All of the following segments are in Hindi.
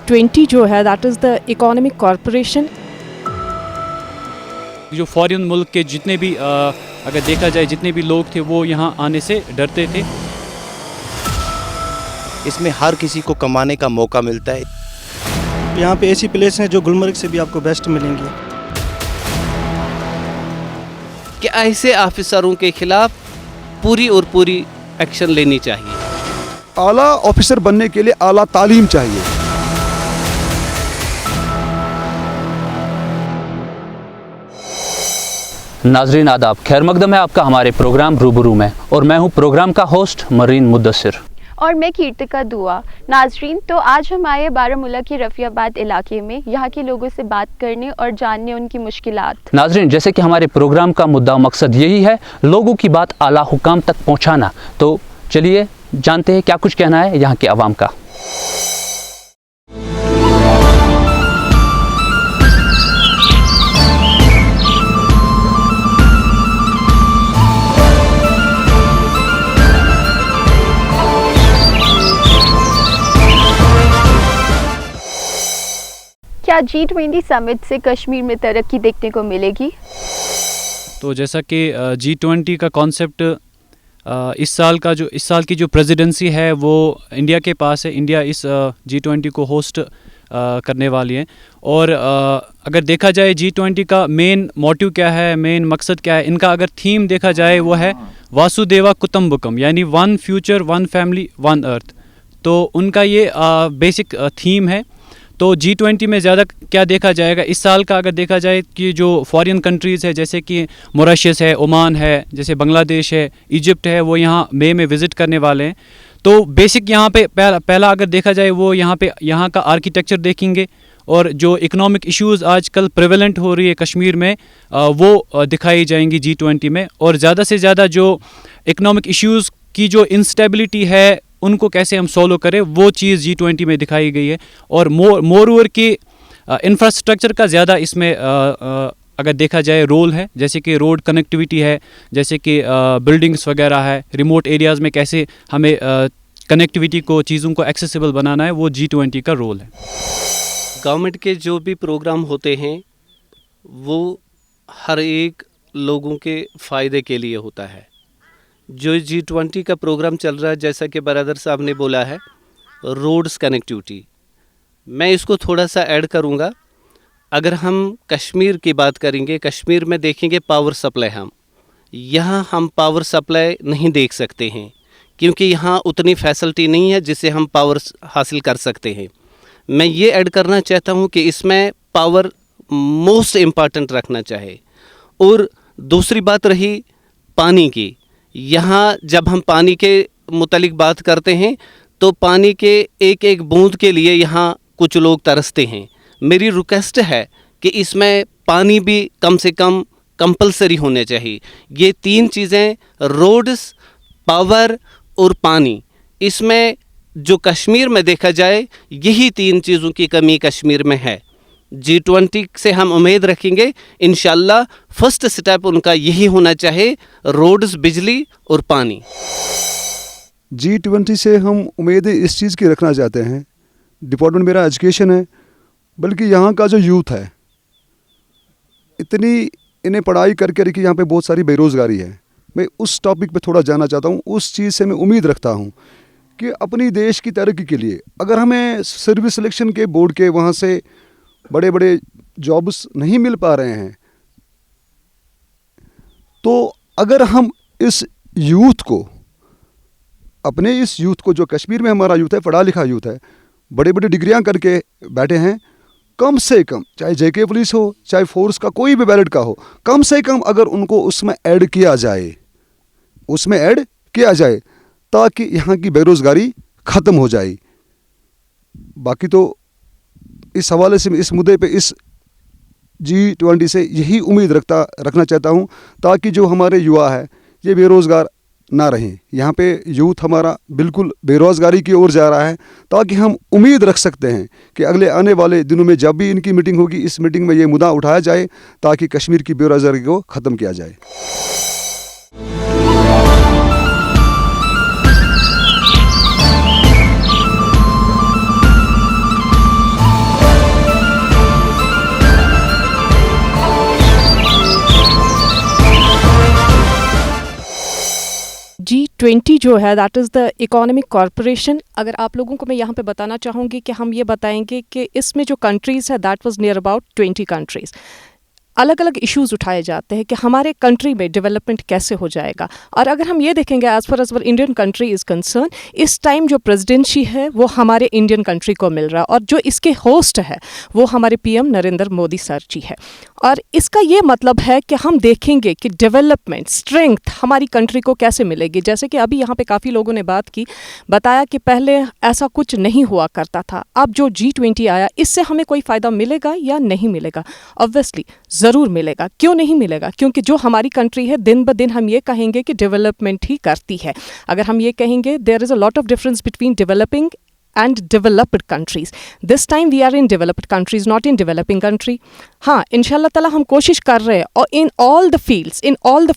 G20 जो है that is the economic corporation. जो फॉरेन मुल्क के जितने भी अगर देखा जाए जितने भी लोग थे वो यहाँ आने से डरते थे। इसमें हर किसी को कमाने का मौका मिलता है। यहाँ पे ऐसी प्लेस हैं जो गुलमर्ग से भी आपको बेस्ट मिलेंगी। कि ऐसे ऑफिसरों के खिलाफ पूरी और पूरी एक्शन लेनी चाहिए। आला ऑफिसर बनने के लिए आला तालीम चाहिए। नाजरीन आदाब, खैर मकदम है आपका हमारे प्रोग्राम रूबरू में, और मैं हूं प्रोग्राम का होस्ट मरीन मुद्दसिर और मैं कीर्तिका दुआ। नाजरीन, तो आज हम आए बारामूला के रफियाबाद इलाके में यहाँ के लोगों से बात करने और जानने उनकी मुश्किलात। नाजरीन, जैसे कि हमारे प्रोग्राम का मुद्दा मकसद यही है लोगों की बात आला हुकाम तक पहुँचाना, तो चलिए जानते हैं क्या कुछ कहना है यहाँ के अवाम का। क्या G20 समिट से कश्मीर में तरक्की देखने को मिलेगी? तो जैसा कि G20 का कॉन्सेप्ट इस साल की जो प्रेसिडेंसी है वो इंडिया के पास है। इंडिया इस G20 को होस्ट करने वाली है। और अगर देखा जाए G20 का मेन मोटिव क्या है, मेन मकसद क्या है, इनका अगर थीम देखा जाए वो है वासुदेवा कुटुम्बकम, यानी one future, one family, one earth. तो उनका ये बेसिक थीम है। तो G20 में ज़्यादा क्या देखा जाएगा इस साल का, अगर देखा जाए कि जो फॉरेन कंट्रीज़ है जैसे कि मॉरिशस है, ओमान है, जैसे बांग्लादेश है, इजिप्ट है, वो यहाँ मई में विज़िट करने वाले हैं। तो बेसिक यहाँ पे पहला अगर देखा जाए वो यहाँ का आर्किटेक्चर देखेंगे, और जो इकोनॉमिक इश्यूज़ आजकल प्रेवलेंट हो रही है कश्मीर में वो दिखाई जाएंगी G20 में। और ज़्यादा से ज़्यादा जो इकोनॉमिक इश्यूज़ की जो इंस्टेबिलिटी है उनको कैसे हम सॉल्व करें, वो चीज़ G20 में दिखाई गई है। और मोर ओवर की इंफ्रास्ट्रक्चर का ज़्यादा इसमें अगर देखा जाए रोल है, जैसे कि रोड कनेक्टिविटी है, जैसे कि बिल्डिंग्स वगैरह है, रिमोट एरियाज़ में कैसे हमें कनेक्टिविटी को, चीज़ों को एक्सेसिबल बनाना है, वो G20 का रोल है। गवर्नमेंट के जो भी प्रोग्राम होते हैं वो हर एक लोगों के फ़ायदे के लिए होता है। जो G20 का प्रोग्राम चल रहा है, जैसा कि बरादर साहब ने बोला है, रोड्स कनेक्टिविटी, मैं इसको थोड़ा सा ऐड करूँगा। अगर हम कश्मीर की बात करेंगे, कश्मीर में देखेंगे पावर सप्लाई, यहाँ हम पावर सप्लाई नहीं देख सकते हैं क्योंकि यहाँ उतनी फैसिलिटी नहीं है जिससे हम पावर हासिल कर सकते हैं। मैं ये ऐड करना चाहता हूँ कि इसमें पावर मोस्ट इम्पॉर्टेंट रखना चाहिए। और दूसरी बात रही पानी की, यहाँ जब हम पानी के मुतालिक बात करते हैं तो पानी के एक एक बूंद के लिए यहाँ कुछ लोग तरसते हैं। मेरी रिक्वेस्ट है कि इसमें पानी भी कम से कम कंपलसरी होने चाहिए। ये तीन चीज़ें, रोड्स, पावर और पानी, इसमें जो कश्मीर में देखा जाए यही तीन चीज़ों की कमी कश्मीर में है। G20 से हम उम्मीद रखेंगे इंशाल्लाह फर्स्ट स्टेप उनका यही होना चाहिए, रोड्स, बिजली और पानी। G20 से हम उम्मीदें इस चीज़ की रखना चाहते हैं, डिपार्टमेंट मेरा एजुकेशन है, बल्कि यहाँ का जो यूथ है इतनी इन्हें पढ़ाई करके रखी, यहाँ पे बहुत सारी बेरोज़गारी है। मैं उस टॉपिक पे थोड़ा जानना चाहता हूँ। उस चीज़ से मैं उम्मीद रखता हूँ कि अपनी देश की तरक्की के लिए अगर हमें सर्विस सिलेक्शन के बोर्ड के वहाँ से बड़े बड़े जॉब्स नहीं मिल पा रहे हैं, तो अगर हम इस यूथ को, अपने इस यूथ को, जो कश्मीर में हमारा यूथ है, पढ़ा लिखा यूथ है, बड़े बड़े डिग्रियां करके बैठे हैं, कम से कम चाहे JK पुलिस हो, चाहे फोर्स का कोई भी बैलेट का हो, कम से कम अगर उनको उसमें ऐड किया जाए ताकि यहाँ की बेरोज़गारी ख़त्म हो जाए। बाकी तो इस हवाले से, इस मुद्दे पे, इस G20 से यही उम्मीद रखना चाहता हूँ ताकि जो हमारे युवा है ये बेरोज़गार ना रहें। यहाँ पे यूथ हमारा बिल्कुल बेरोज़गारी की ओर जा रहा है, ताकि हम उम्मीद रख सकते हैं कि अगले आने वाले दिनों में जब भी इनकी मीटिंग होगी, इस मीटिंग में ये मुद्दा उठाया जाए ताकि कश्मीर की बेरोज़गारी को ख़त्म किया जाए। G20 जो है that is the economic corporation. अगर आप लोगों को मैं यहाँ पे बताना चाहूँगी कि हम ये बताएंगे कि इसमें जो कंट्रीज़ है that was near about 20 countries. अलग अलग इश्यूज़ उठाए जाते हैं कि हमारे कंट्री में डेवलपमेंट कैसे हो जाएगा। और अगर हम ये देखेंगे as far as Indian country is concern, इस टाइम जो प्रेसिडेंसी है वो हमारे इंडियन कंट्री को मिल रहा है और जो इसके होस्ट है वो हमारे पीएम नरेंद्र मोदी सर जी है। और इसका ये मतलब है कि हम देखेंगे कि डेवलपमेंट स्ट्रेंथ हमारी कंट्री को कैसे मिलेगी। जैसे कि अभी यहाँ पे काफ़ी लोगों ने बताया कि पहले ऐसा कुछ नहीं हुआ करता था, अब जो G20 आया इससे हमें कोई फ़ायदा मिलेगा या नहीं मिलेगा? ऑब्वियसली ज़रूर मिलेगा। क्यों नहीं मिलेगा? क्योंकि जो हमारी कंट्री है दिन ब दिन हम ये कहेंगे कि डेवलपमेंट ही करती है। अगर हम ये कहेंगे there is a lot of difference between developing and developed countries. This time we are in developed countries, not in developing country. हाँ, इंशाल्लाह ताला हम कोशिश कर रहे हैं और in all the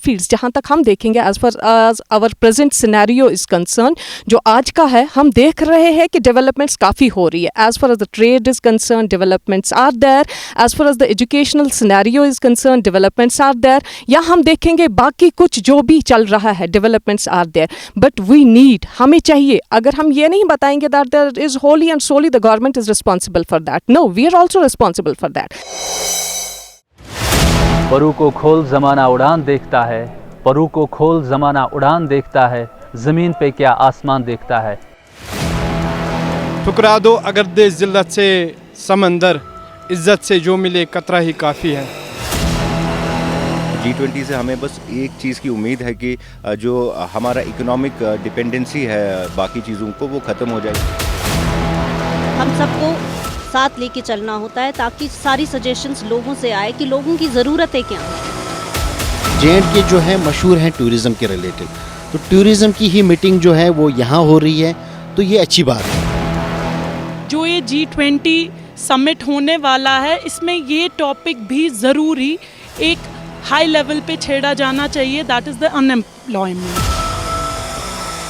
fields जहाँ तक हम देखेंगे as far as our present scenario is concerned, जो आज का है हम देख रहे हैं कि developments काफ़ी हो रही है। As far as the trade is concerned, developments are there. As far as the educational scenario is concerned, developments are there. या हम देखेंगे बाकी कुछ जो भी चल रहा है, developments are there. But we need, हमें चाहिए, अगर हम ये नहीं बताएंगे that there is wholly and solely the government is responsible for that. No, we are also responsible for that. परू को खोल ज़माना उड़ान देखता है, परू को खोल ज़माना उड़ान देखता है, ज़मीन पे क्या आसमान देखता है। ठुकरा दो अगर दे जिल्लत से समंदर, इज्जत से जो मिले कतरा ही काफ़ी है। G20 से हमें बस एक चीज़ की उम्मीद है कि जो हमारा इकोनॉमिक डिपेंडेंसी है बाकी चीज़ों को वो ख़त्म हो जाए। हम सबको साथ लेके चलना होता है ताकि सारी सजेशंस लोगों से आए कि लोगों की ज़रूरतें क्या हैं। J&K जो है मशहूर हैं टूरिज़म के रिलेटेड, तो टूरिज़म की ही मीटिंग जो है वो यहाँ हो रही है, तो ये अच्छी बात है। जो ये G20 समिट होने वाला है इसमें ये टॉपिक भी ज़रूरी एक हाई लेवल पे छेड़ा जाना चाहिए, दैट इज़ द अनएम्प्लॉयमेंट।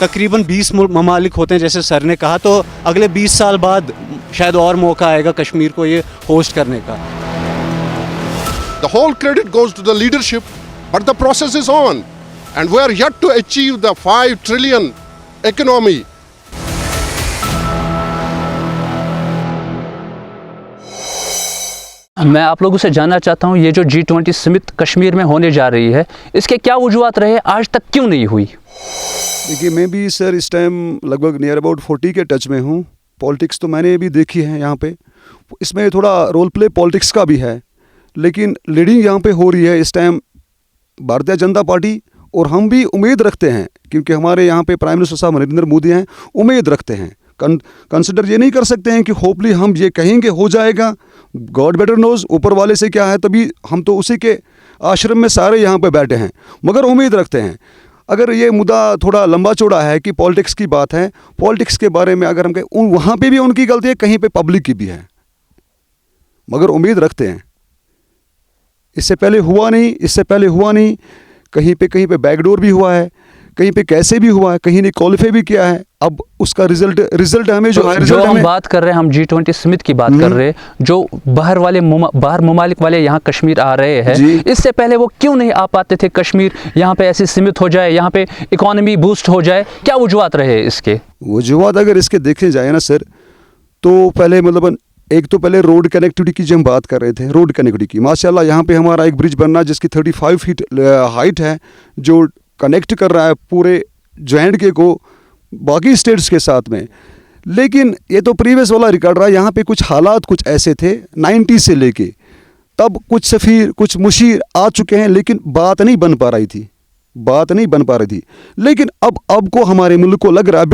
तकरीबन 20 ममालिक होते हैं जैसे सर ने कहा, तो अगले 20 साल बाद शायद और मौका आएगा कश्मीर को ये होस्ट करने का। The whole credit goes to the leadership, but the process is on and we are yet to achieve the 5 trillion economy. मैं आप लोगों से जानना चाहता हूँ ये जो G20 समिट कश्मीर में होने जा रही है इसके क्या वजूहात रहे, आज तक क्यों नहीं हुई? देखिए मैं भी सर इस टाइम लगभग नियर अबाउट 40 के टच में हूँ। पॉलिटिक्स तो मैंने भी देखी है यहाँ पे, इसमें थोड़ा रोल प्ले पॉलिटिक्स का भी है, लेकिन लीडिंग यहाँ पे हो रही है इस टाइम भारतीय जनता पार्टी। और हम भी उम्मीद रखते हैं क्योंकि हमारे यहाँ पे प्राइम मिनिस्टर साहब नरेंद्र मोदी हैं, उम्मीद रखते हैं। कंसिडर ये नहीं कर सकते हैं कि होपली हम ये कहेंगे हो जाएगा, गॉड बेटर नोज, ऊपर वाले से क्या है, तभी हम तो उसी के आश्रम में सारे यहाँ पे बैठे हैं, मगर उम्मीद रखते हैं। अगर ये मुद्दा थोड़ा लंबा चौड़ा है कि पॉलिटिक्स की बात है, पॉलिटिक्स के बारे में अगर हम कहें वहाँ पे भी उनकी गलती है, कहीं पे पब्लिक की भी है, मगर उम्मीद रखते हैं। इससे पहले हुआ नहीं, कहीं पे बैकडोर भी हुआ है, कहीं पे कैसे भी हुआ है, कहीं ने क्वालिफाई भी किया है। अब उसका रिजल्ट हमें जो हम बात कर रहे हैं, हम G20 समिट की बात कर रहे हैं, जो बाहर ममालिक वाले यहाँ कश्मीर आ रहे हैं, इससे पहले वो क्यों नहीं आ पाते थे कश्मीर? यहाँ पे ऐसी समिट हो जाए, यहाँ पे इकोनॉमी बूस्ट हो जाए, क्या वजूहात रहे इसके? वजूहात अगर इसके देखे जाए ना सर, तो पहले मतलब एक तो पहले रोड कनेक्टिविटी की जो हम बात कर रहे थे, रोड कनेक्टिविटी की, माशाल्लाह यहाँ पे हमारा एक ब्रिज बनना जिसकी 35 फीट हाइट है, जो कनेक्ट कर रहा है पूरे J&K को बाकी स्टेट्स के साथ में। लेकिन ये तो प्रीवियस वाला रिकॉर्ड रहा, यहाँ पे कुछ हालात कुछ ऐसे थे 90 से लेके तब, कुछ सफ़ीर कुछ मुशीर आ चुके हैं, लेकिन बात नहीं बन पा रही थी। लेकिन अब को हमारे मुल्क को लग रहा है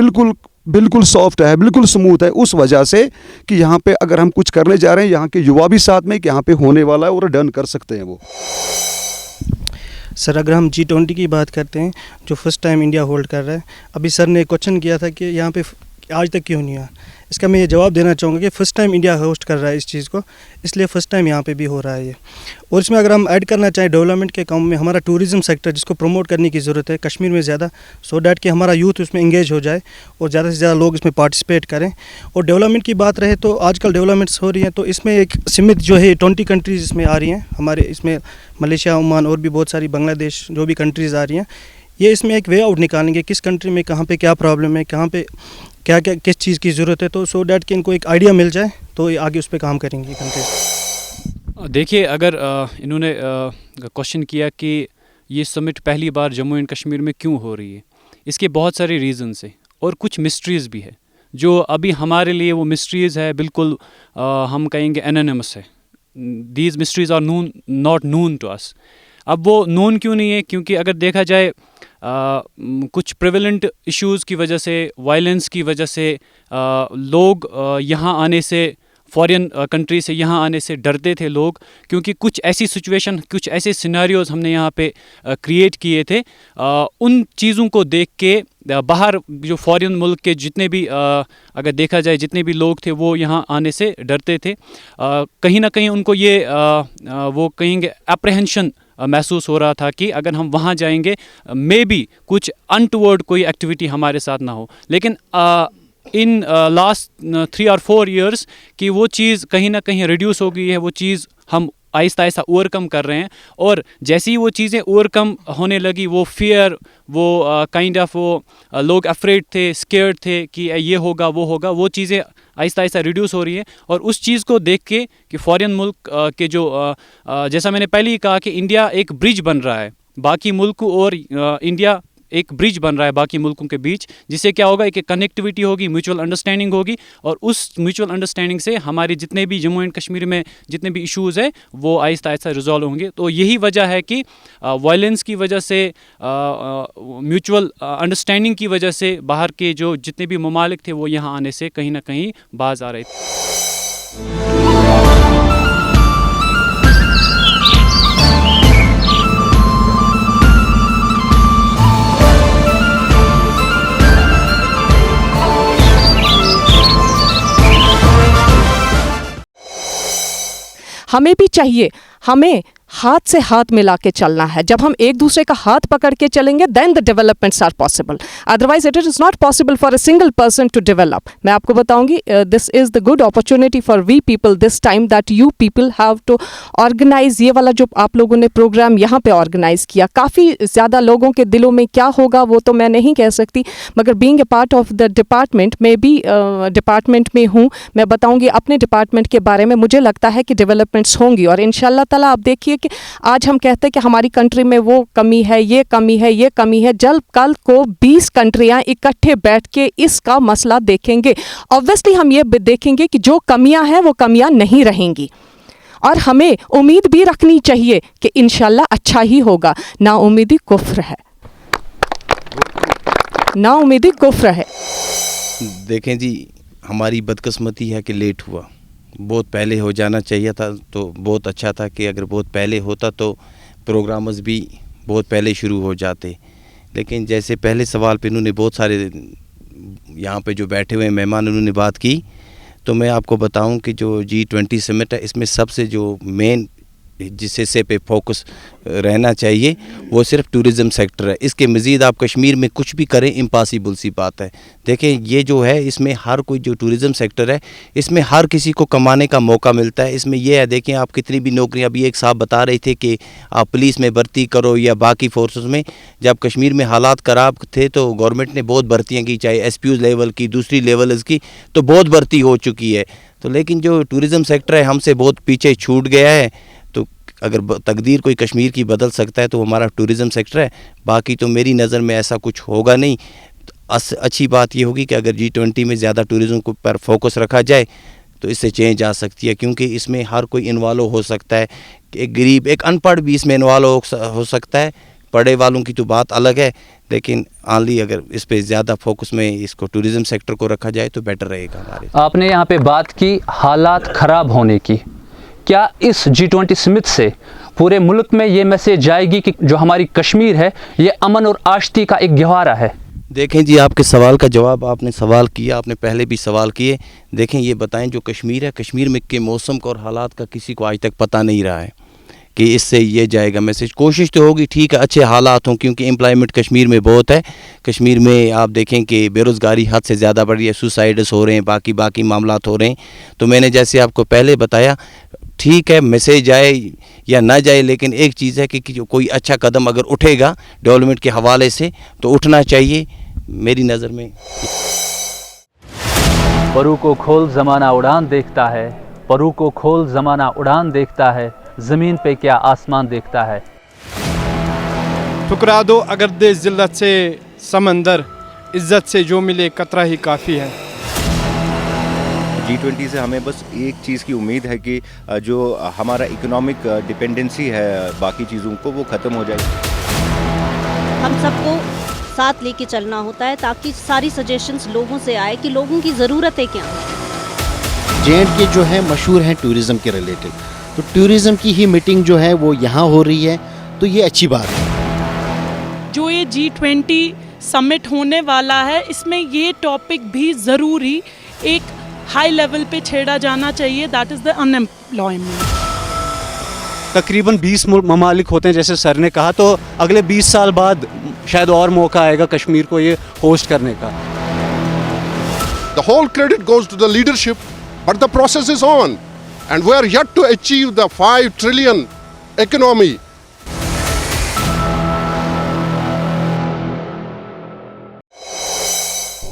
बिल्कुल सॉफ्ट है, बिल्कुल स्मूथ है, उस वजह से कि यहाँ पे अगर हम कुछ करने जा रहे हैं, यहाँ के युवा भी साथ में कि यहाँ पे होने वाला है और डन कर सकते हैं वो। सर अगर हम G20 की बात करते हैं जो फर्स्ट टाइम इंडिया होल्ड कर रहा है, अभी सर ने क्वेश्चन किया था कि यहाँ पे आज तक क्यों नहीं हुआ, इसका मैं ये जवाब देना चाहूँगा कि फ़र्स्ट टाइम इंडिया होस्ट कर रहा है इस चीज़ को, इसलिए फ़र्स्ट टाइम यहाँ पे भी हो रहा है ये। और इसमें अगर हम ऐड करना चाहें डेवलपमेंट के काम में, हमारा टूरिज़म सेक्टर जिसको प्रमोट करने की ज़रूरत है कश्मीर में ज़्यादा, सो डैट कि हमारा यूथ उसमें इंगेज हो जाए और ज़्यादा से ज़्यादा लोग इसमें पार्टिसिपेट करें। और डेवलपमेंट की बात रहे तो आजकल डेवलपमेंट्स हो रही हैं, तो इसमें एक सीमित जो है 20 कंट्रीज़ इसमें आ रही हैं हमारे, इसमें मलेशिया, ओमान और भी बहुत सारी बांग्लादेश जो भी कंट्रीज़ आ रही हैं, ये इसमें एक वे आउट निकालेंगे किस कंट्री में कहाँ पे क्या प्रॉब्लम है, कहाँ पे क्या क्या किस चीज़ की ज़रूरत है, तो सो डैट कि इनको एक आइडिया मिल जाए तो ये आगे उस पर काम करेंगी कंट्रीज। देखिए, अगर इन्होंने क्वेश्चन किया कि ये समिट पहली बार जम्मू एंड कश्मीर में क्यों हो रही है, इसके बहुत सारे रीज़न्स हैं और कुछ मिस्ट्रीज़ भी है जो अभी हमारे लिए वो मिस्ट्रीज़ है बिल्कुल हम कहेंगे एनोनिमस है। These mysteries are not known to us. अब वो नोन क्यों नहीं है? क्योंकि अगर देखा जाए कुछ प्रेवलेंट इश्यूज़ की वजह से, वायलेंस की वजह से लोग यहाँ आने से, फॉरेन कंट्री से यहाँ आने से डरते थे लोग, क्योंकि कुछ ऐसी सिचुएशन, कुछ ऐसे सिनेरियोज़ हमने यहाँ पे क्रिएट किए थे। उन चीज़ों को देख के बाहर जो फॉरेन मुल्क के जितने भी अगर देखा जाए जितने भी लोग थे वो यहाँ आने से डरते थे। कहीं ना कहीं उनको ये वो कहेंगे अप्रहेंशन महसूस हो रहा था कि अगर हम वहाँ जाएंगे मे बी कुछ अनटुवर्ड कोई एक्टिविटी हमारे साथ ना हो। लेकिन इन लास्ट 3 और 4 years कि वो चीज़ कहीं ना कहीं रिड्यूस हो गई है। वो चीज़ हम आहिस्ता आहिस्ता ओवरकम कर रहे हैं, और जैसे ही वो चीज़ें ओवरकम होने लगी, वो फियर, वो काइंड ऑफ वो लोग अफ्रेड थे, स्केयर्ड थे कि ये होगा वो होगा, वो चीज़ें आहिस्ता आहिस्ता रिड्यूस हो रही है। और उस चीज़ को देख के कि फॉरेन मुल्क के जो जैसा मैंने पहले ही कहा कि इंडिया एक ब्रिज बन रहा है बाकी मुल्कों, और इंडिया एक ब्रिज बन रहा है बाकी मुल्कों के बीच, जिससे क्या होगा कि कनेक्टिविटी होगी, म्यूचुअल अंडरस्टैंडिंग होगी, और उस म्यूचुअल अंडरस्टैंडिंग से हमारे जितने भी जम्मू एंड कश्मीर में जितने भी इश्यूज़ हैं वो आहिस्ता आहिस्ता रिजॉल्व होंगे। तो यही वजह है कि वायलेंस की वजह से, म्यूचुअल अंडरस्टैंडिंग की वजह से बाहर के जो जितने भी ममालिक थे वो यहाँ आने से कहीं ना कहीं बाज आ रहे थे। हमें भी चाहिए, हमें हाथ से हाथ मिला के चलना है। जब हम एक दूसरे का हाथ पकड़ के चलेंगे then the developments are possible, otherwise it is not possible for a single person to develop. मैं आपको बताऊंगी, this is the good opportunity for we people this time that you people have to organise. ये वाला जो आप लोगों ने प्रोग्राम यहाँ पे ऑर्गेनाइज किया, काफ़ी ज़्यादा लोगों के दिलों में क्या होगा वो तो मैं नहीं कह सकती, मगर being a part of the department, मैं भी डिपार्टमेंट में हूँ, मैं बताऊँगी अपने डिपार्टमेंट के बारे में। मुझे लगता है कि डेवलपमेंट्स होंगी, और इंशाल्लाह ताला आप देखिए कि आज हम कहते हैं कि हमारी कंट्री में वो कमी है, ये कमी है, ये कमी है, जब कल को 20 कंट्रियां इकट्ठे बैठ के इसका मसला देखेंगे, ऑब्वियसली हम ये देखेंगे कि जो कमियां हैं वो कमियां नहीं रहेंगी, और हमें उम्मीद भी रखनी चाहिए कि इंशाल्लाह अच्छा ही होगा। ना उम्मीदी कुफ्र है, ना उम्मीदी कुफ्र है। देखें जी, हमारी बदकिस्मती है कि लेट हुआ, बहुत पहले हो जाना चाहिए था तो बहुत अच्छा था कि अगर बहुत पहले होता तो प्रोग्राम्स भी बहुत पहले शुरू हो जाते। लेकिन जैसे पहले सवाल पे इन्होंने बहुत सारे यहाँ पे जो बैठे हुए मेहमान उन्होंने बात की, तो मैं आपको बताऊं कि जो G20 समिट है इसमें सबसे जो मेन जिस हिस्से पे फोकस रहना चाहिए वो सिर्फ टूरिज़म सेक्टर है। इसके मज़ीद आप कश्मीर में कुछ भी करें इम्पॉसिबल सी बात है। देखें, ये जो है इसमें हर कोई जो टूरिज़म सेक्टर है इसमें हर किसी को कमाने का मौका मिलता है। इसमें यह है, देखें आप कितनी भी नौकरियां, अभी एक साहब बता रहे थे कि आप पुलिस में भर्ती करो या बाकी फोर्सेस में, जब कश्मीर में हालात ख़राब थे तो गवर्नमेंट ने बहुत भर्तियाँ की, चाहे SPU लेवल की, दूसरी लेवल्स की, तो बहुत भर्ती हो चुकी है। तो लेकिन जो टूरिज़म सेक्टर है हमसे बहुत पीछे छूट गया है। अगर तकदीर कोई कश्मीर की बदल सकता है तो हमारा टूरिज़म सेक्टर है, बाकी तो मेरी नज़र में ऐसा कुछ होगा नहीं। अच्छी बात ये होगी कि अगर G20 में ज़्यादा टूरिज़म को पर फोकस रखा जाए तो इससे चेंज आ सकती है, क्योंकि इसमें हर कोई इन्वॉल्व हो सकता है। एक गरीब, एक अनपढ़ भी इसमें इन्वॉल्व हो सकता है, पढ़े वालों की तो बात अलग है, लेकिन ऑनली अगर इस पे ज़्यादा फोकस में इसको टूरिज़म सेक्टर को रखा जाए तो बेटर रहेगा हमारे। आपने यहाँ पे बात की हालात ख़राब होने की, क्या इस G20 समिट से पूरे मुल्क में ये मैसेज जाएगी कि जो हमारी कश्मीर है ये अमन और आश्ती का एक गहवारा है? देखें जी, आपके सवाल का जवाब आपने सवाल किया, आपने पहले भी सवाल किए। देखें, ये बताएं जो कश्मीर है, कश्मीर में के मौसम का और हालात का किसी को आज तक पता नहीं रहा है कि इससे ये जाएगा मैसेज। कोशिश तो होगी, ठीक है, अच्छे हालात हों, क्योंकि एम्प्लॉयमेंट कश्मीर में बहुत है। कश्मीर में आप देखें कि बेरोज़गारी हद से ज़्यादा बढ़ रही है, सुसाइड्स हो रहे हैं, बाकी मामलात हो रहे हैं। तो मैंने जैसे आपको पहले बताया, ठीक है मैसेज जाए या ना जाए, लेकिन एक चीज़ है कि कोई अच्छा कदम अगर उठेगा डेवलपमेंट के हवाले से तो उठना चाहिए मेरी नज़र में। परू को खोल ज़माना उड़ान देखता है, परू को खोल ज़माना उड़ान देखता है, ज़मीन पे क्या आसमान देखता है। ठुकरा दो अगर दे जिल्लत से समंदर, इज्जत से जो मिले कतरा ही काफ़ी है। G20 से हमें बस एक चीज़ की उम्मीद है कि जो हमारा इकोनॉमिक डिपेंडेंसी है बाकी चीज़ों को वो ख़त्म हो जाए। हम सबको साथ लेके चलना होता है ताकि सारी सजेशंस लोगों से आए कि लोगों की ज़रूरतें क्या हैं। J&K जो है मशहूर हैं टूरिज़म के रिलेटेड, तो टूरिज़म की ही मीटिंग जो है वो यहाँ हो रही है, तो ये अच्छी बात है। जो ये G20 समिट होने वाला है इसमें ये टॉपिक भी ज़रूरी एक हाई लेवल पे छेड़ा जाना चाहिए, दैट इज़ द अनएम्प्लॉयमेंट। तकरीबन 20 ममालिक होते हैं जैसे सर ने कहा, तो अगले 20 साल बाद शायद और मौका आएगा कश्मीर को ये होस्ट करने का। The whole credit goes to the leadership, but the process is on, and we are yet to achieve the 5 trillion economy.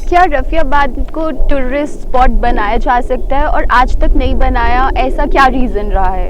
क्या रफियाबाद को टूरिस्ट स्पॉट बनाया जा सकता है और आज तक नहीं बनाया, ऐसा क्या रीज़न रहा है?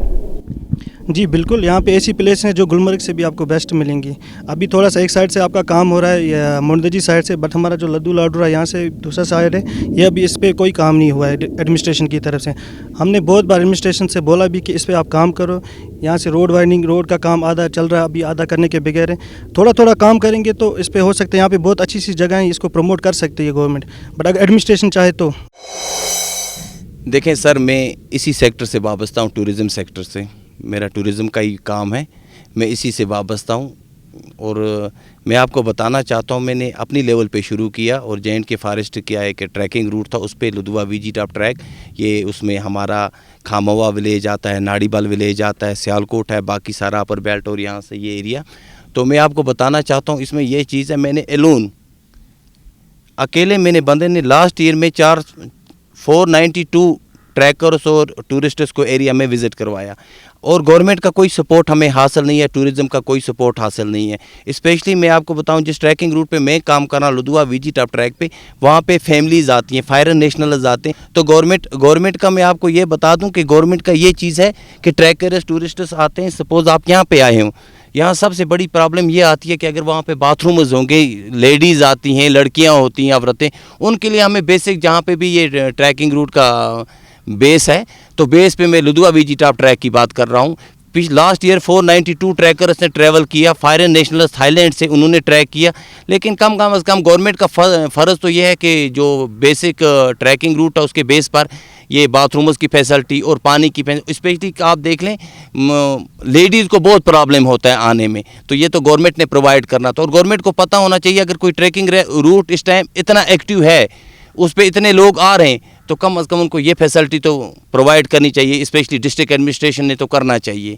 जी बिल्कुल, यहाँ पे ऐसी प्लेस हैं जो गुलमर्ग से भी आपको बेस्ट मिलेंगी। अभी थोड़ा सा एक साइड से आपका काम हो रहा है मुंडजी साइड से, बट हमारा जो लद्दू लाडूरा यहाँ से दूसरा साइड है, ये अभी इस पर कोई काम नहीं हुआ है एडमिनिस्ट्रेशन की तरफ से। हमने बहुत बार एडमिनिस्ट्रेशन से बोला भी कि इस पर आप काम करो। यहाँ से रोड वाइडनिंग रोड का काम आधा चल रहा है, अभी आधा करने के बगैर है। थोड़ा थोड़ा काम करेंगे तो इस पर हो सकता है। यहाँ पर बहुत अच्छी सी जगह है, इसको प्रमोट कर सकती है गवर्नमेंट, बट अगर एडमिनिस्ट्रेशन चाहे तो। देखें सर, मैं इसी सेक्टर से वाबस्ता हूँ, टूरिज़म सेक्टर से। मेरा टूरिज़म का ही काम है, मैं इसी से वाबस्ता हूँ। और मैं आपको बताना चाहता हूँ, मैंने अपनी लेवल पे शुरू किया और J&K फॉरेस्ट किया एक ट्रैकिंग रूट था, उस पर लुधवा वीजी टॉप ट्रैक, ये उसमें हमारा खामवा विलेज आता है, नाड़ीबल विलेज आता है, सियालकोट है, बाकी सारा अपर बेल्ट और यहाँ से ये एरिया। तो मैं आपको बताना चाहता हूँ इसमें ये चीज़ है, मैंने एलोन अकेले मैंने बंदे ने लास्ट ईयर में 492 ट्रैकर्स और टूरिस्ट्स को एरिया में विज़िट करवाया, और गवर्नमेंट का कोई सपोर्ट हमें हासिल नहीं है, टूरिज़म का कोई सपोर्ट हासिल नहीं है। स्पेशली मैं आपको बताऊं, जिस ट्रैकिंग रूट पे मैं काम कर रहा हूँ लुधवा वीजी टॉप ट्रैक पे, वहाँ पे फैमिलीज़ आती हैं, फॉरेन नेशनल्स आते हैं। तो गवर्नमेंट का मैं आपको ये बता दूं कि गवर्नमेंट का ये चीज़ है कि ट्रैकर्स टूरिस्ट्स आते हैं, सपोज़ आप यहाँ पर आए हों, यहाँ सबसे बड़ी प्रॉब्लम ये आती है कि अगर वहाँ पे बाथरूम्स होंगे, लेडीज़ आती हैं, लड़कियाँ होती हैं, औरतें, उनके लिए हमें बेसिक जहाँ पे भी ये ट्रैकिंग रूट का बेस है, तो बेस पे मैं लुधवा वीजी टॉप ट्रैक की बात कर रहा हूँ। लास्ट ईयर 492 ट्रैकर्स ने ट्रैवल किया, फॉरेन नेशनल्स थाईलैंड से उन्होंने ट्रैक किया। लेकिन कम से कम गवर्नमेंट का फ़र्ज़ तो ये है कि जो बेसिक ट्रैकिंग रूट है उसके बेस पर ये बाथरूम्स की फैसिलिटी और पानी की स्पेशली आप देख लें, लेडीज़ को बहुत प्रॉब्लम होता है आने में, तो ये तो गवर्नमेंट ने प्रोवाइड करना था। और गवर्नमेंट को पता होना चाहिए अगर कोई ट्रैकिंग रूट इस टाइम इतना एक्टिव है, उस पर इतने लोग आ रहे हैं, तो कम से कम उनको ये फैसिलिटी तो प्रोवाइड करनी चाहिए, स्पेशली डिस्ट्रिक्ट एडमिनिस्ट्रेशन ने तो करना चाहिए।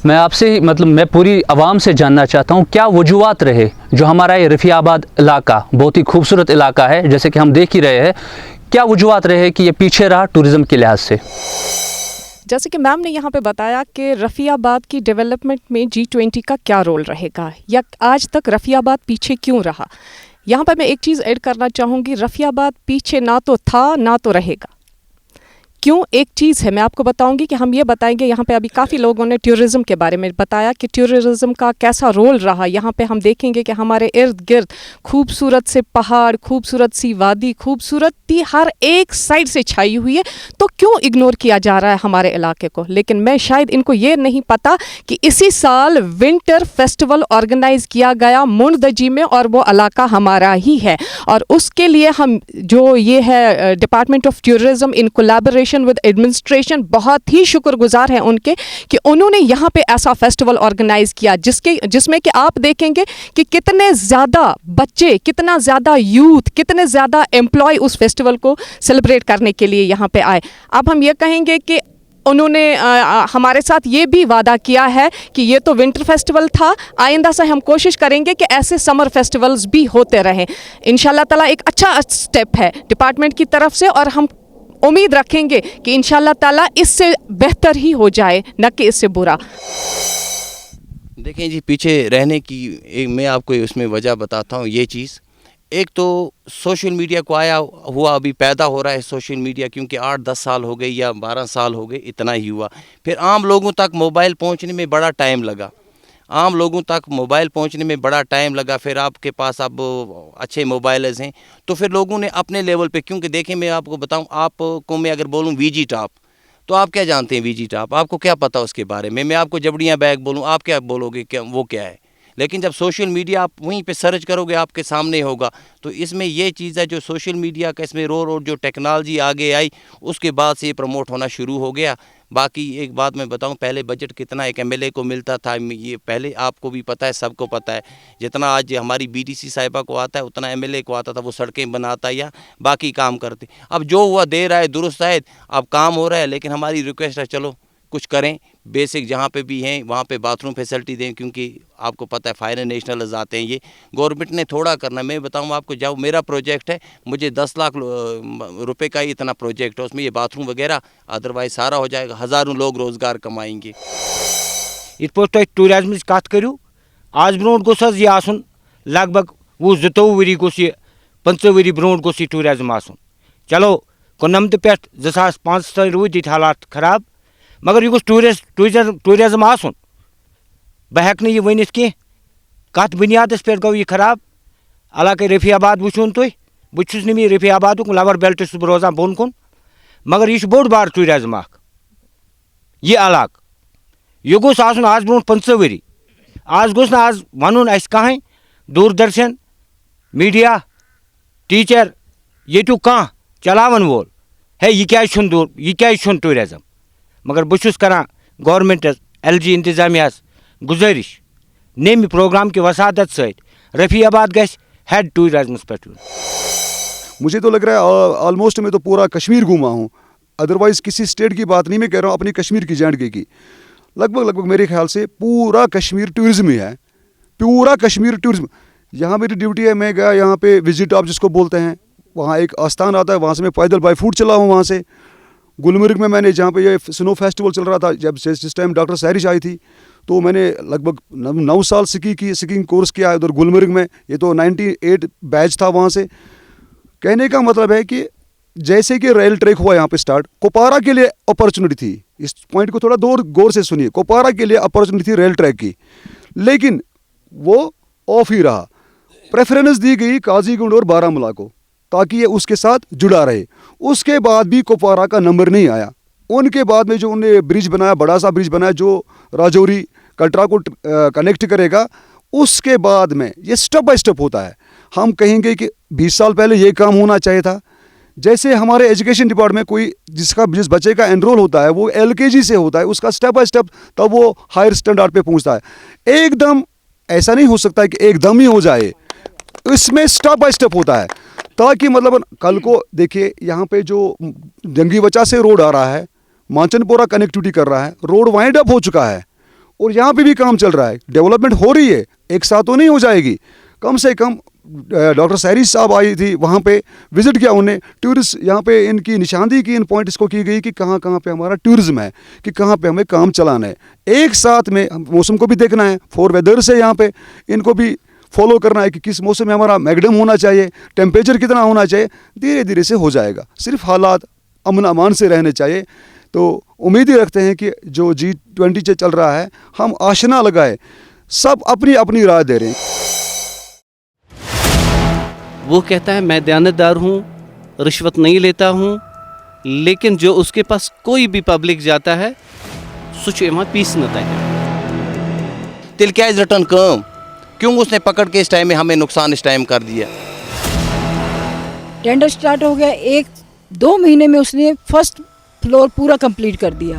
मैं आपसे मतलब मैं पूरी आवाम से जानना चाहता हूँ, क्या वजूहात रहे जो हमारा ये रफियाबाद इलाका बहुत ही खूबसूरत इलाका है, जैसे कि हम देख ही रहे हैं, क्या वजूहात रहे कि ये पीछे रहा टूरिज़्म के लिहाज से? जैसे कि मैम ने यहाँ पे बताया कि रफ़ियाबाद की डेवलपमेंट में G20 का क्या रोल रहेगा, या आज तक रफ़ियाबाद पीछे क्यों रहा। यहाँ पर मैं एक चीज़ ऐड करना चाहूँगी, रफ़ियाबाद पीछे ना तो था ना तो रहेगा। क्यों? एक चीज़ है, मैं आपको बताऊंगी कि हम ये बताएंगे, यहाँ पे अभी काफ़ी लोगों ने टूरिज़्म के बारे में बताया कि टूरिज़्म का कैसा रोल रहा। यहाँ पे हम देखेंगे कि हमारे इर्द गिर्द खूबसूरत से पहाड़, खूबसूरत सी वादी, खूबसूरती हर एक साइड से छाई हुई है, तो क्यों इग्नोर किया जा रहा है हमारे इलाके को। लेकिन मैं शायद इनको ये नहीं पता कि इसी साल विंटर फेस्टिवल ऑर्गेनाइज़ किया गया मुंडदजी में, और वो इलाका हमारा ही है, और उसके लिए हम जो ये है department of tourism in collaboration delegation with administration बहुत ही शुक्रगुजार हैं उनके कि उन्होंने यहाँ पे ऐसा फेस्टिवल ऑर्गेनाइज किया जिसमें कि आप देखेंगे कि कितने ज़्यादा बच्चे, कितना ज़्यादा यूथ, कितने ज़्यादा एम्प्लॉय उस फेस्टिवल को सेलिब्रेट करने के लिए यहाँ पे आए। अब हम ये कहेंगे कि उन्होंने हमारे साथ ये भी वादा किया है कि ये तो विंटर फेस्टिवल था, आइंदा से हम कोशिश करेंगे कि ऐसे समर फेस्टिवल्स भी होते रहें। इंशाल्लाह ताला एक अच्छा स्टेप है डिपार्टमेंट की तरफ से और हम उम्मीद रखेंगे कि इंशाल्लाह ताला इससे बेहतर ही हो जाए, न कि इससे बुरा। देखें जी, पीछे रहने की मैं आपको उसमें वजह बताता हूँ। ये चीज़ एक तो सोशल मीडिया को आया हुआ, अभी पैदा हो रहा है सोशल मीडिया, क्योंकि 8-10 साल हो गए या 12 साल हो गए, इतना ही हुआ। फिर आम लोगों तक मोबाइल पहुंचने में बड़ा टाइम लगा, फिर आपके पास अब अच्छे मोबाइल्स हैं, तो फिर लोगों ने अपने लेवल पे, क्योंकि देखें मैं आपको बताऊं, आपको मैं अगर बोलूं वीजी टॉप, तो आप क्या जानते हैं वीजी टॉप? आपको क्या पता उसके बारे में? मैं आपको जबड़ियाँ बैग बोलूँ, आप क्या बोलोगे, क्या वो क्या है? लेकिन जब सोशल मीडिया आप वहीं पे सर्च करोगे आपके सामने होगा। तो इसमें ये चीज़ है जो सोशल मीडिया का, इसमें रोड जो टेक्नोलॉजी आगे आई उसके बाद से ये प्रमोट होना शुरू हो गया। बाकी एक बात मैं बताऊं, पहले बजट कितना एक एमएलए को मिलता था, ये पहले आपको भी पता है, सबको पता है। जितना आज हमारी बीडीसी साहिबा को आता है उतना एमएलए को आता था, वो सड़कें बनाता या बाकी काम करते। अब जो हुआ दे रहा है, दुरुस्त है, अब काम हो रहा है, लेकिन हमारी रिक्वेस्ट है चलो कुछ करें, बेसिक जहाँ पे भी हैं वहाँ पे बाथरूम फैसिलिटी दें, क्योंकि आपको पता है फाइनल नेशनल आते हैं, ये गवर्नमेंट ने थोड़ा करना। मैं बताऊँ आपको, जब मेरा प्रोजेक्ट है, मुझे 10 लाख रुपए का ही इतना प्रोजेक्ट है, उसमें ये बाथरूम वगैरह, अदरवाइज सारा हो जाएगा, हज़ारों लोग रोज़गार कमाएंगे। इत पे टूरिज्म कत करूँ, आज ब्रोट गोस यह आसन लगभग 20-22 वरी गोस यह 15 वरी ब्रोट गोस यह टूरिज्म आसन। चलो 19 पे 2005 तक रूद ये हालात खराब, मगर यह गोस टूरिज्म आसन। बह हेक् यह वनित कह कत बुनियादस पे गो यह खराब। हालांकि रफियाबाद वुचुन तुम, बहुत नी रफियाबाद लवर बेल्ट रोजान बोन कुन, मगर यह बोड़ बार टूरिज्म यह इलाक। यह गोस आसन आज ब्रोट 15 वरी। आज गोस ना आज वन अस कहें दूरदर्शन मीडिया टीचर येटू कह चलावन वोल है यह क्या टूरिज्म। मगर बहुत करान गवर्नमेंट LG इंतजामिया गुजारिश नेम प्रोग्राम की वसादत सहित रफियाबाद गैस हेड टूरिज्म पे। मुझे तो लग रहा है ऑलमोस्ट मैं तो पूरा कश्मीर घूमा हूँ, अदरवाइज़ किसी स्टेट की बात नहीं मैं कह रहा हूँ, अपनी कश्मीर की J&K की। लगभग मेरे ख्याल से पूरा कश्मीर टूरिज्म ही है, पूरा कश्मीर टूरिज्म। यहाँ मेरी ड्यूटी है, मैं गया यहाँ पे विजिट आप जिसको बोलते हैं, वहाँ एक आस्थान आता है, वहाँ से मैं पैदल बाई फुट चला हूँ। वहाँ से गुलमर्ग में मैंने, जहाँ पे ये स्नो फेस्टिवल चल रहा था, जब जिस टाइम डॉक्टर सारिश आई थी, तो मैंने लगभग 9 साल स्कीइंग कोर्स किया है उधर गुलमर्ग में। ये तो 98 बैच था वहाँ से। कहने का मतलब है कि जैसे कि रेल ट्रैक हुआ यहाँ पे स्टार्ट, कुपवारा के लिए अपॉर्चुनिटी थी, इस पॉइंट को थोड़ा गौर से सुनिए, कुपवारा के लिए अपॉर्चुनिटी थी रेल ट्रैक की, लेकिन वो ऑफ ही रहा। प्रेफरेंस दी गई काजीगुंड और बारामूला को, ताकि ये उसके साथ जुड़ा रहे। उसके बाद भी कुपवारा का नंबर नहीं आया। उनके बाद में जो उन्होंने ब्रिज बनाया, बड़ा सा ब्रिज बनाया जो राजौरी कटरा को कनेक्ट करेगा, उसके बाद में ये स्टेप बाय स्टेप होता है। हम कहेंगे कि 20 साल पहले ये काम होना चाहिए था। जैसे हमारे एजुकेशन डिपार्टमेंट में जिस बच्चे का एनरोल होता है वो LKG से होता है, उसका स्टेप बाय स्टेप तब वो हायर स्टैंडर्ड पे पहुंचता है। एकदम ऐसा नहीं हो सकता है कि एकदम ही हो जाए, इसमें स्टेप बाय स्टेप होता है, ताकि मतलब कल को देखिए यहाँ पे जो जंगी बचा से रोड आ रहा है, माचनपुरा कनेक्टिविटी कर रहा है, रोड वाइंड अप हो चुका है और यहाँ पे भी काम चल रहा है, डेवलपमेंट हो रही है, एक साथ तो नहीं हो जाएगी। कम से कम डॉक्टर सारिश साहब आई थी, वहाँ पे विजिट किया उन्हें, टूरिस्ट यहाँ पे इनकी निशानदेही की, इन पॉइंट्स को की गई कि कहाँ कहाँ पे हमारा टूरिज्म है, कि कहाँ पे हमें काम चलाना है। एक साथ में मौसम को भी देखना है, 4 वेदर से यहाँ पे इनको भी फॉलो करना है कि किस मौसम में हमारा मैगडम होना चाहिए, टेम्परेचर कितना होना चाहिए। धीरे धीरे से हो जाएगा, सिर्फ हालात अमन अमान से रहने चाहिए। तो उम्मीद ही रखते हैं कि जो G20 चल रहा है, हम आशना लगाए, सब अपनी अपनी राय दे रहे हैं। वो कहता है मैं दयानतदार हूँ, रिश्वत नहीं लेता हूँ, लेकिन जो उसके पास कोई भी पब्लिक जाता है सुच वहाँ पीस न तय तिल क्या इज रिटर्न कम, क्यों उसने पकड़ के इस टाइम में हमें नुकसान इस टाइम कर दिया। टेंडर स्टार्ट हो गया, 1-2 महीने में उसने फर्स्ट फ्लोर पूरा कंप्लीट कर दिया।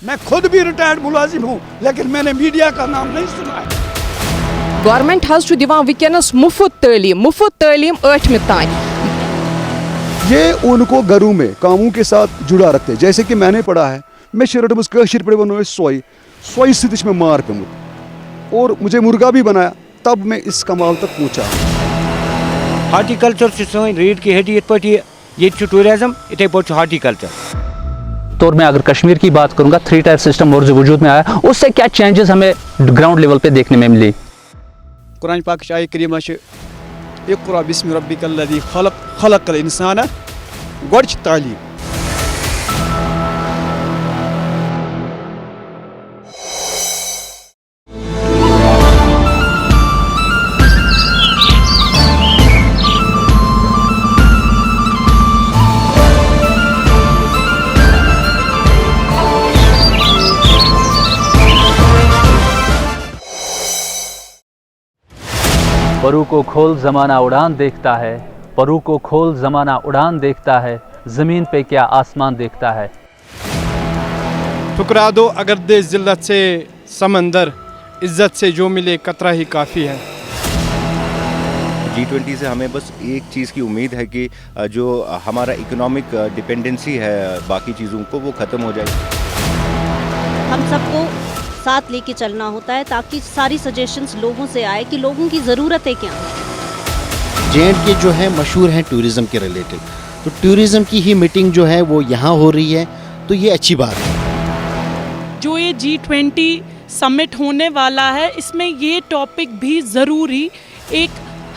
मैं खुद भी रिटायर्ड मुलाजिम हूँ, लेकिन मैंने मीडिया का नाम नहीं सुना है। गवर्नमेंट हज छु दिवान विकनस मुफ्त तालीम 8वीं ताईं। ये उनको घरों में कामों के साथ जुड़ा रखते हैं। जैसे कि मैंने पढ़ा है, मैं शर्ट में कशिर पे बनो सोई स्थिति में मार पेमुत और मुझे मुर्गा भी बनाया, तब मैं इस कमाल तक पहुंचा। हार्टिकल्चर से सही रीड की हेडी ये टूरिज्म इतने पे हार्टिकल्चर। तो मैं अगर कश्मीर की बात करूंगा, 3 टायर सिस्टम और जो वजूद में आया, उससे क्या चेंजेस हमें ग्राउंड लेवल पे देखने में मिली। कुरान पाक की आयत करीमा छ इक़रा बिस्मि रब्बिकल लज़ी खलक़ल इंसान गोड़ तालीम। परू को खोल ज़माना उड़ान देखता है, परू को खोल ज़माना उड़ान देखता है, ज़मीन पे क्या आसमान देखता है। ठुकरा दो अगर दे जिल्लत से समंदर, इज्जत से जो मिले कतरा ही काफ़ी है। G20 से हमें बस एक चीज़ की उम्मीद है कि जो हमारा इकोनॉमिक डिपेंडेंसी है बाकी चीज़ों को, वो ख़त्म हो जाए। हम सबको साथ लेके चलना होता है ताकि सारी सजेशंस लोगों से आए कि लोगों की ज़रूरतें क्या हैं। J&K जो है मशहूर है टूरिज़म के रिलेटेड, तो टूरिज़म की ही मीटिंग जो है वो यहाँ हो रही है, तो ये अच्छी बात है। जो ये G20 समिट होने वाला है, इसमें ये टॉपिक भी ज़रूरी एक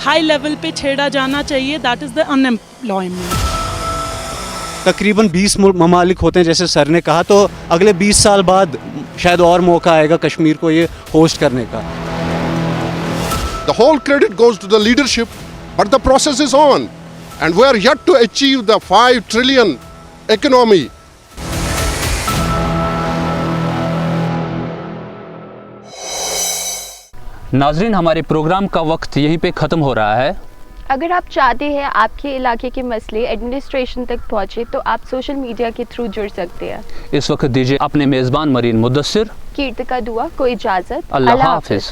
हाई लेवल पे छेड़ा जाना चाहिए, दैट इज़ द अनएम्प्लॉयमेंट। तकरीबन 20 ममालिक होते हैं जैसे सर ने कहा, तो अगले 20 साल बाद शायद और मौका आएगा कश्मीर को ये होस्ट करने का। The whole credit goes to the leadership, but the process is on, and we are yet to achieve the 5 trillion economy. नाजरीन, हमारे प्रोग्राम का वक्त यहीं पे ख़त्म हो रहा है। अगर आप चाहते हैं आपके इलाके के मसले एडमिनिस्ट्रेशन तक पहुंचे, तो आप सोशल मीडिया के थ्रू जुड़ सकते हैं। इस वक्त दीजिए अपने मेज़बान मरीन मुद्दस्सिर कीर्तिका दुआ को इजाज़त। अल्लाह हाफिज़।